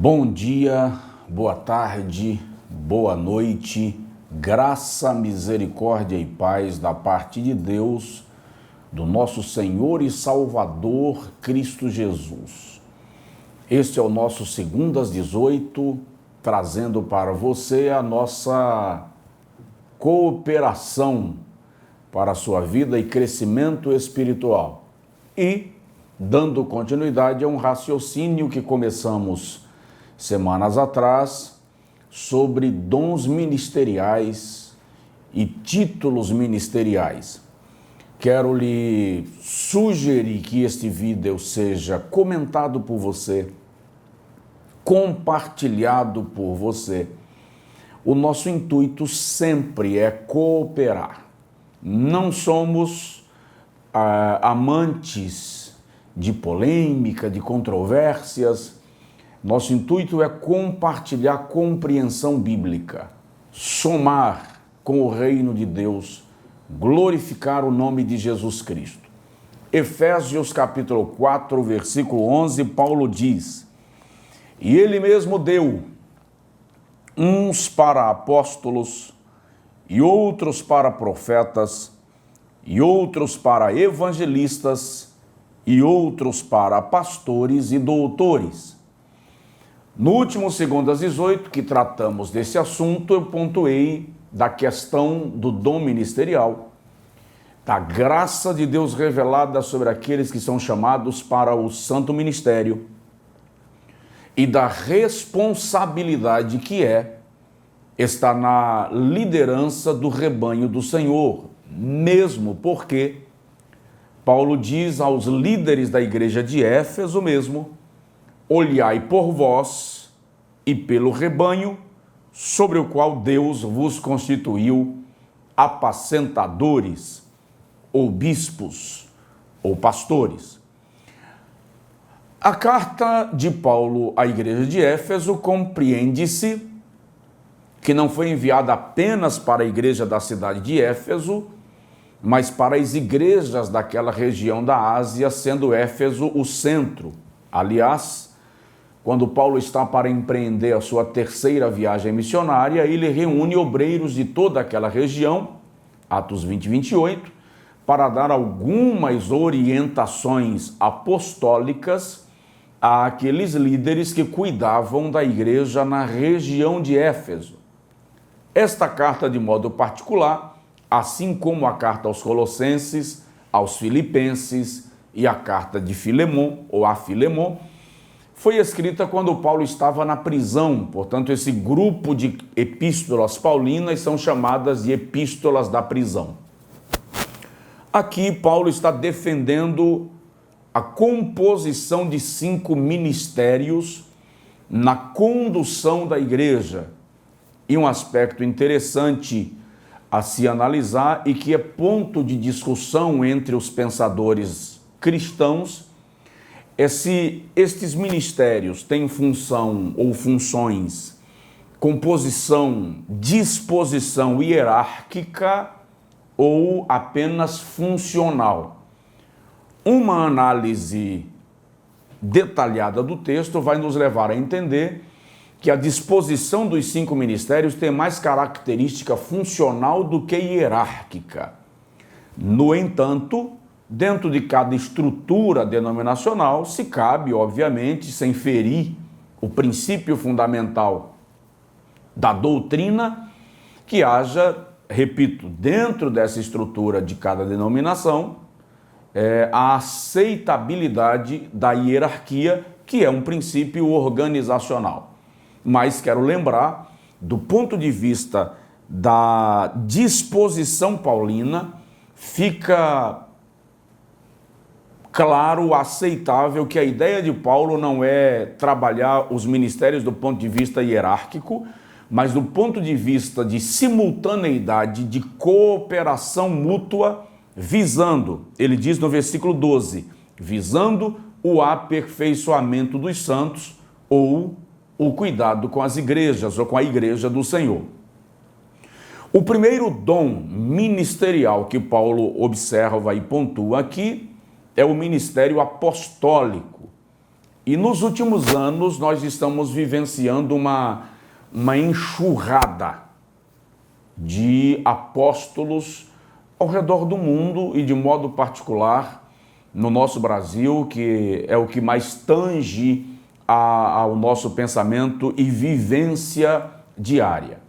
Bom dia, boa tarde, boa noite, graça, misericórdia e paz da parte de Deus, do nosso Senhor e Salvador Cristo Jesus. Este é o nosso Segundo às 18, trazendo para você a nossa cooperação para a sua vida e crescimento espiritual. E dando continuidade a um raciocínio que começamos semanas atrás, sobre dons ministeriais e títulos ministeriais. Quero lhe sugerir que este vídeo seja comentado por você, compartilhado por você. O nosso intuito sempre é cooperar. Não somos amantes de polêmica, de controvérsias. Nosso intuito é compartilhar compreensão bíblica, somar com o reino de Deus, glorificar o nome de Jesus Cristo. Efésios capítulo 4, versículo 11, Paulo diz: "E ele mesmo deu uns para apóstolos, e outros para profetas, e outros para evangelistas, e outros para pastores e doutores." No último Segundo às 18, que tratamos desse assunto, eu pontuei da questão do dom ministerial, da graça de Deus revelada sobre aqueles que são chamados para o santo ministério e da responsabilidade que é estar na liderança do rebanho do Senhor, mesmo porque Paulo diz aos líderes da igreja de Éfeso mesmo: "Olhai por vós e pelo rebanho, sobre o qual Deus vos constituiu apacentadores, ou bispos, ou pastores." A carta de Paulo à igreja de Éfeso compreende-se que não foi enviada apenas para a igreja da cidade de Éfeso, mas para as igrejas daquela região da Ásia, sendo Éfeso o centro. Aliás, quando Paulo está para empreender a sua terceira viagem missionária, ele reúne obreiros de toda aquela região, Atos 20 e 28, para dar algumas orientações apostólicas àqueles líderes que cuidavam da igreja na região de Éfeso. Esta carta, de modo particular, assim como a carta aos Colossenses, aos Filipenses e a carta de Filemon, ou a Filemon, foi escrita quando Paulo estava na prisão. Portanto, esse grupo de epístolas paulinas são chamadas de epístolas da prisão. Aqui, Paulo está defendendo a composição de 5 ministérios na condução da igreja. E um aspecto interessante a se analisar e que é ponto de discussão entre os pensadores cristãos é se estes ministérios têm função ou funções, composição, disposição hierárquica ou apenas funcional. Uma análise detalhada do texto vai nos levar a entender que a disposição dos 5 ministérios tem mais característica funcional do que hierárquica. No entanto, dentro de cada estrutura denominacional, se cabe, obviamente, sem ferir o princípio fundamental da doutrina, que haja, repito, dentro dessa estrutura de cada denominação, a aceitabilidade da hierarquia, que é um princípio organizacional. Mas quero lembrar, do ponto de vista da disposição paulina, fica claro, aceitável, que a ideia de Paulo não é trabalhar os ministérios do ponto de vista hierárquico, mas do ponto de vista de simultaneidade, de cooperação mútua, visando, ele diz no versículo 12, visando o aperfeiçoamento dos santos ou o cuidado com as igrejas ou com a igreja do Senhor. O primeiro dom ministerial que Paulo observa e pontua aqui é o ministério apostólico. E nos últimos anos nós estamos vivenciando uma enxurrada de apóstolos ao redor do mundo e de modo particular no nosso Brasil, que é o que mais tange ao nosso pensamento e vivência diária.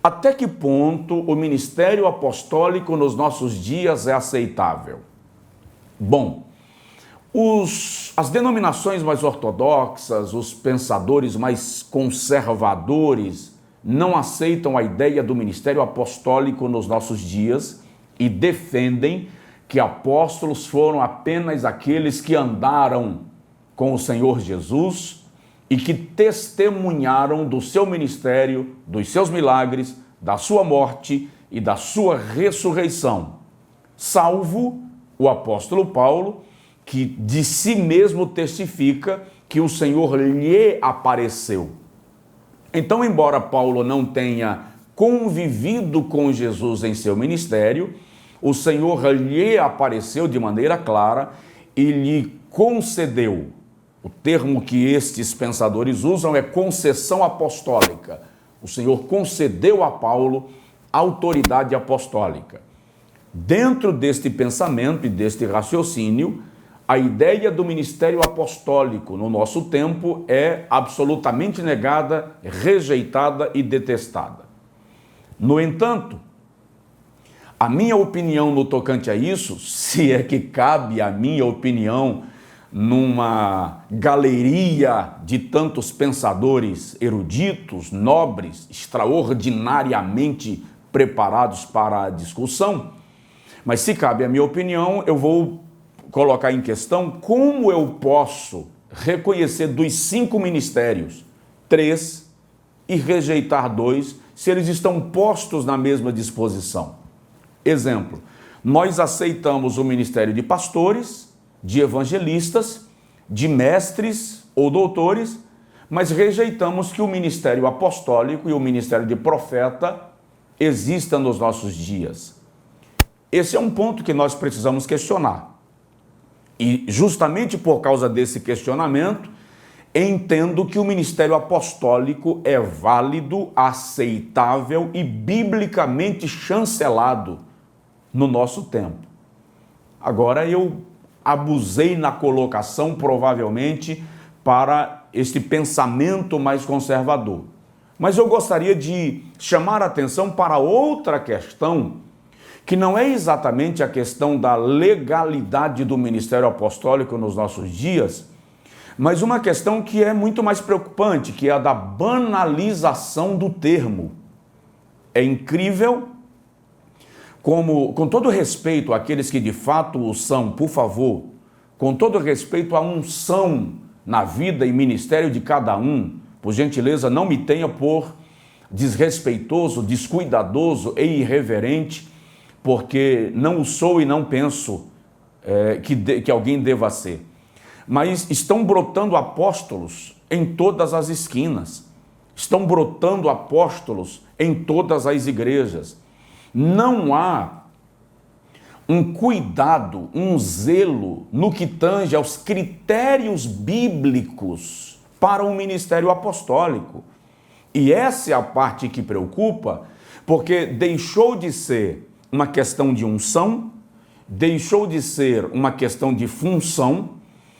Até que ponto o ministério apostólico nos nossos dias é aceitável? Bom, as denominações mais ortodoxas, os pensadores mais conservadores, não aceitam a ideia do ministério apostólico nos nossos dias e defendem que apóstolos foram apenas aqueles que andaram com o Senhor Jesus e que testemunharam do seu ministério, dos seus milagres, da sua morte e da sua ressurreição, salvo o apóstolo Paulo, que de si mesmo testifica que o Senhor lhe apareceu. Então, embora Paulo não tenha convivido com Jesus em seu ministério, o Senhor lhe apareceu de maneira clara e lhe concedeu. O termo que estes pensadores usam é concessão apostólica. O Senhor concedeu a Paulo autoridade apostólica. Dentro deste pensamento e deste raciocínio, a ideia do ministério apostólico no nosso tempo é absolutamente negada, rejeitada e detestada. No entanto, a minha opinião no tocante a isso, se é que cabe a minha opinião numa galeria de tantos pensadores eruditos, nobres, extraordinariamente preparados para a discussão, mas se cabe a minha opinião, eu vou colocar em questão como eu posso reconhecer dos 5 ministérios 3 e rejeitar 2 se eles estão postos na mesma disposição. Exemplo, nós aceitamos o ministério de pastores, de evangelistas, de mestres ou doutores, mas rejeitamos que o ministério apostólico e o ministério de profeta exista nos nossos dias. Esse é um ponto que nós precisamos questionar. E justamente por causa desse questionamento, entendo que o ministério apostólico é válido, aceitável e biblicamente chancelado no nosso tempo. Agora eu abusei na colocação, provavelmente, para este pensamento mais conservador. Mas eu gostaria de chamar a atenção para outra questão, que não é exatamente a questão da legalidade do ministério apostólico nos nossos dias, mas uma questão que é muito mais preocupante, que é a da banalização do termo. É incrível como, com todo respeito àqueles que de fato o são, por favor, com todo respeito à unção na vida e ministério de cada um, por gentileza, não me tenha por desrespeitoso, descuidadoso e irreverente, porque não o sou e não penso que alguém deva ser. Mas estão brotando apóstolos em todas as esquinas, estão brotando apóstolos em todas as igrejas. Não há um cuidado, um zelo no que tange aos critérios bíblicos para o ministério apostólico. E essa é a parte que preocupa, porque deixou de ser uma questão de unção, deixou de ser uma questão de função,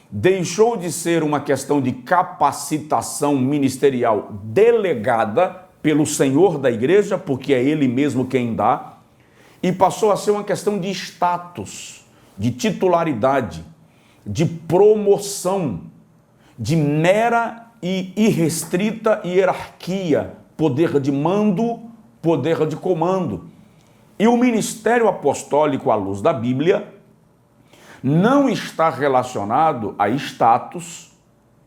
deixou de ser uma questão de capacitação ministerial delegada pelo Senhor da igreja, porque é Ele mesmo quem dá, e passou a ser uma questão de status, de titularidade, de promoção, de mera e irrestrita hierarquia, poder de mando, poder de comando. E o ministério apostólico à luz da Bíblia não está relacionado a status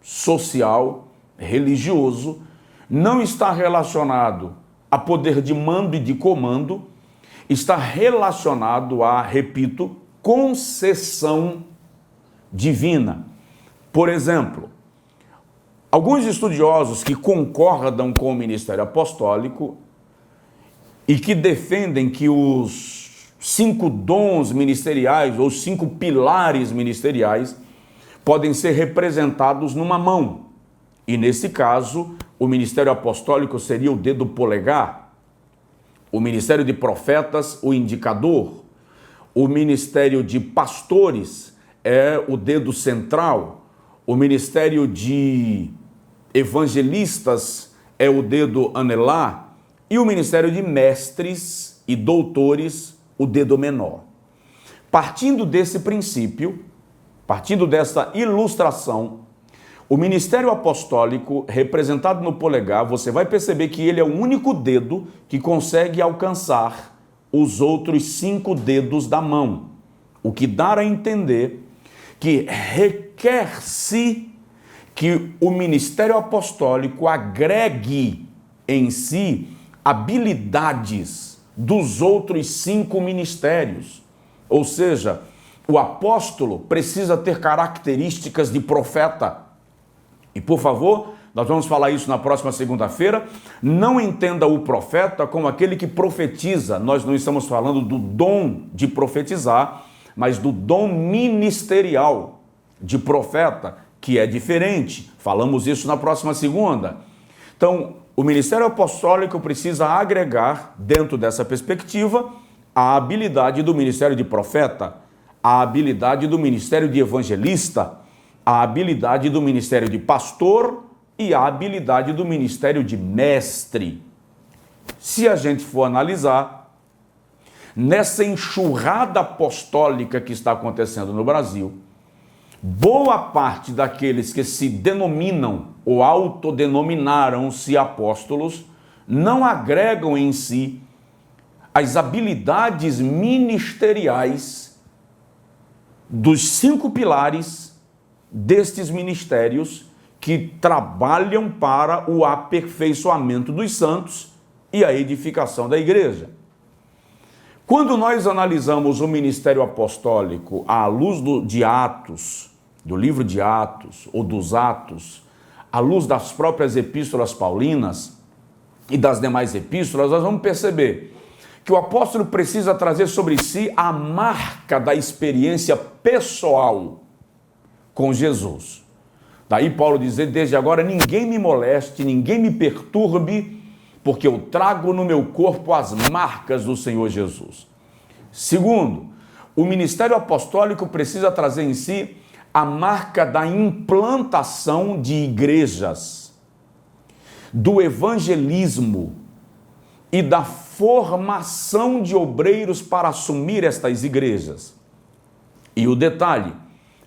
social, religioso, não está relacionado a poder de mando e de comando, está relacionado a, repito, concessão divina. Por exemplo, alguns estudiosos que concordam com o ministério apostólico e que defendem que os 5 dons ministeriais ou 5 pilares ministeriais podem ser representados numa mão. E nesse caso, o ministério apostólico seria o dedo polegar, o ministério de profetas, o indicador, o ministério de pastores é o dedo central, o ministério de evangelistas é o dedo anelar e o ministério de mestres e doutores, o dedo menor. Partindo desse princípio, partindo dessa ilustração, o ministério apostólico, representado no polegar, você vai perceber que ele é o único dedo que consegue alcançar os outros 5 dedos da mão, o que dá a entender que requer-se que o ministério apostólico agregue em si habilidades dos outros 5 ministérios. Ou seja, o apóstolo precisa ter características de profeta. E, por favor, nós vamos falar isso na próxima segunda-feira. Não entenda o profeta como aquele que profetiza. Nós não estamos falando do dom de profetizar, mas do dom ministerial de profeta, que é diferente. Falamos isso na próxima segunda. Então, o ministério apostólico precisa agregar, dentro dessa perspectiva, a habilidade do ministério de profeta, a habilidade do ministério de evangelista, a habilidade do ministério de pastor e a habilidade do ministério de mestre. Se a gente for analisar, nessa enxurrada apostólica que está acontecendo no Brasil, boa parte daqueles que se denominam ou autodenominaram-se apóstolos não agregam em si as habilidades ministeriais dos 5 pilares destes ministérios que trabalham para o aperfeiçoamento dos santos e a edificação da igreja. Quando nós analisamos o ministério apostólico à luz de Atos, do livro de Atos ou dos Atos, à luz das próprias epístolas paulinas e das demais epístolas, nós vamos perceber que o apóstolo precisa trazer sobre si a marca da experiência pessoal com Jesus. Daí Paulo dizer, desde agora ninguém me moleste, ninguém me perturbe, porque eu trago no meu corpo as marcas do Senhor Jesus. Segundo, o ministério apostólico precisa trazer em si a marca da implantação de igrejas, do evangelismo e da formação de obreiros para assumir estas igrejas. E o detalhe,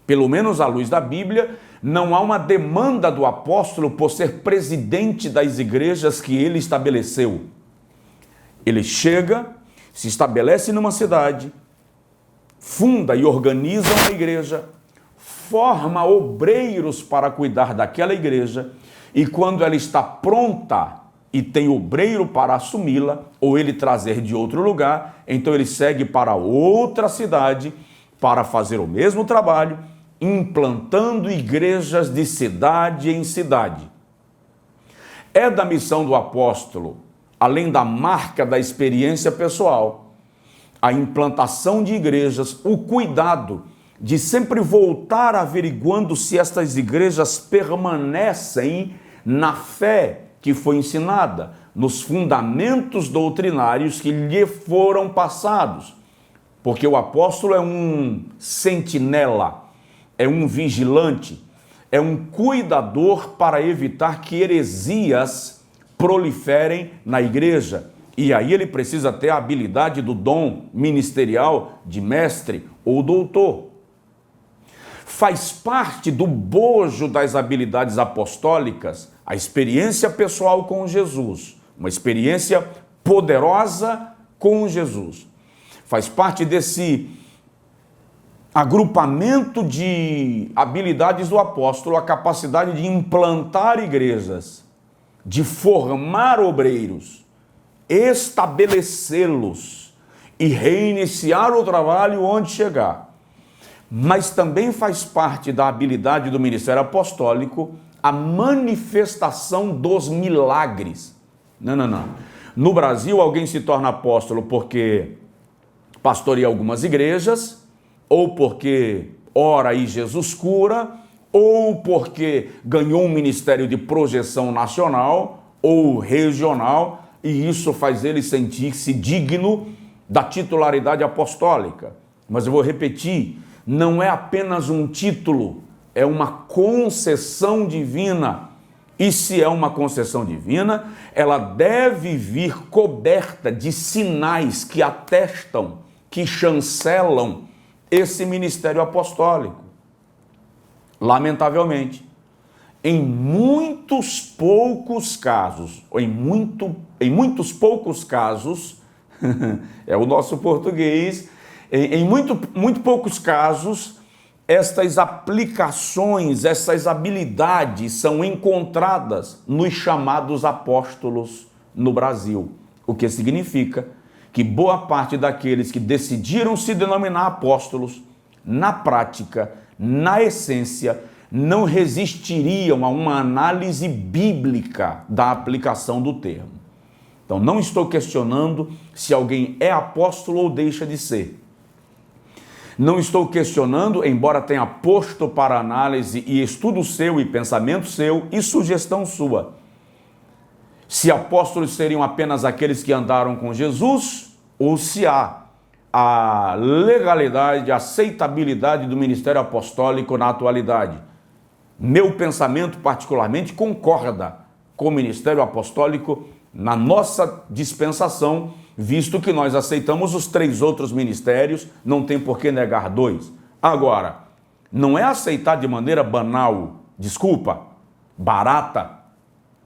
pelo menos à luz da Bíblia, não há uma demanda do apóstolo por ser presidente das igrejas que ele estabeleceu. Ele chega, se estabelece numa cidade, funda e organiza uma igreja, forma obreiros para cuidar daquela igreja, e quando ela está pronta e tem obreiro para assumi-la, ou ele trazer de outro lugar, então ele segue para outra cidade para fazer o mesmo trabalho, implantando igrejas de cidade em cidade. É da missão do apóstolo, além da marca da experiência pessoal, a implantação de igrejas, o cuidado de sempre voltar averiguando se estas igrejas permanecem na fé que foi ensinada, nos fundamentos doutrinários que lhe foram passados. Porque o apóstolo é um sentinela, é um vigilante, é um cuidador para evitar que heresias proliferem na igreja. E aí ele precisa ter a habilidade do dom ministerial de mestre ou doutor. Faz parte do bojo das habilidades apostólicas a experiência pessoal com Jesus, uma experiência poderosa com Jesus. Faz parte desse agrupamento de habilidades do apóstolo a capacidade de implantar igrejas, de formar obreiros, estabelecê-los e reiniciar o trabalho onde chegar. Mas também faz parte da habilidade do ministério apostólico a manifestação dos milagres. Não. No Brasil, alguém se torna apóstolo porque pastoreia algumas igrejas, ou porque ora e Jesus cura, ou porque ganhou um ministério de projeção nacional ou regional, e isso faz ele sentir-se digno da titularidade apostólica. Mas eu vou repetir, não é apenas um título, é uma concessão divina. E se é uma concessão divina, ela deve vir coberta de sinais que atestam, que chancelam esse ministério apostólico. Lamentavelmente, em muitos poucos casos, ou em muitos poucos casos, é o nosso português, em muito poucos casos, estas aplicações, essas habilidades são encontradas nos chamados apóstolos no Brasil. O que significa que boa parte daqueles que decidiram se denominar apóstolos, na prática, na essência, não resistiriam a uma análise bíblica da aplicação do termo. Então, não estou questionando se alguém é apóstolo ou deixa de ser. Não estou questionando, embora tenha posto para análise e estudo seu e pensamento seu e sugestão sua, se apóstolos seriam apenas aqueles que andaram com Jesus ou se há a legalidade, a aceitabilidade do ministério apostólico na atualidade. Meu pensamento particularmente concorda com o ministério apostólico na nossa dispensação, visto que nós aceitamos os 3 outros ministérios, não tem por que negar 2. Agora, não é aceitar de maneira banal, barata,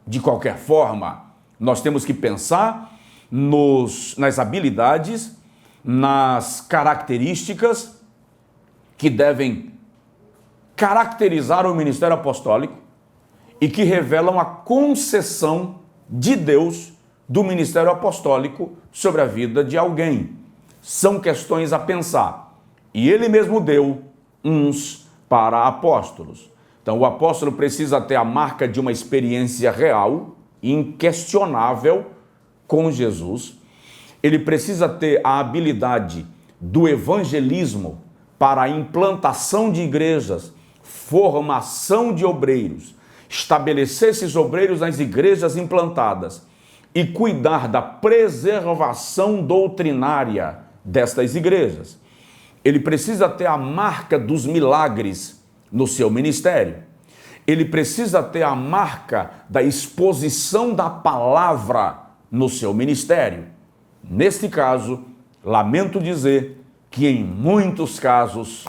de qualquer forma. Nós temos que pensar nas habilidades, nas características que devem caracterizar o ministério apostólico e que revelam a concessão de Deus do ministério apostólico sobre a vida de alguém. São questões a pensar. E ele mesmo deu uns para apóstolos. Então o apóstolo precisa ter a marca de uma experiência real, inquestionável com Jesus. Ele precisa ter a habilidade do evangelismo para a implantação de igrejas, formação de obreiros, estabelecer esses obreiros nas igrejas implantadas e cuidar da preservação doutrinária destas igrejas. Ele precisa ter a marca dos milagres no seu ministério. Ele precisa ter a marca da exposição da palavra no seu ministério. Neste caso, lamento dizer que em muitos casos,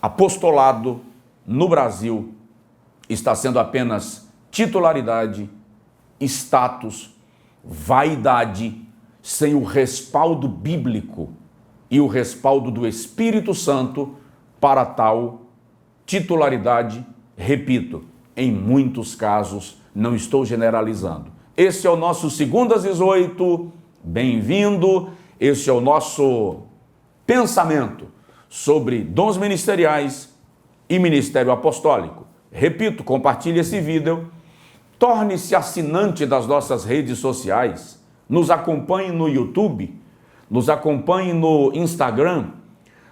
apostolado no Brasil está sendo apenas titularidade, status, vaidade, sem o respaldo bíblico e o respaldo do Espírito Santo para tal titularidade. Repito, em muitos casos, não estou generalizando. Esse é o nosso 2/18, bem-vindo, esse é o nosso pensamento sobre dons ministeriais e ministério apostólico. Repito, compartilhe esse vídeo, torne-se assinante das nossas redes sociais, nos acompanhe no YouTube, nos acompanhe no Instagram,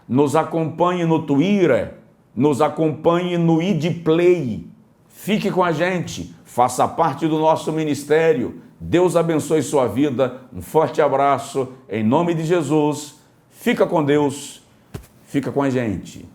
nos acompanhe no Twitter, nos acompanhe no idplay. Fique com a gente, faça parte do nosso ministério. Deus abençoe sua vida. Um forte abraço, em nome de Jesus. Fica com Deus, fica com a gente.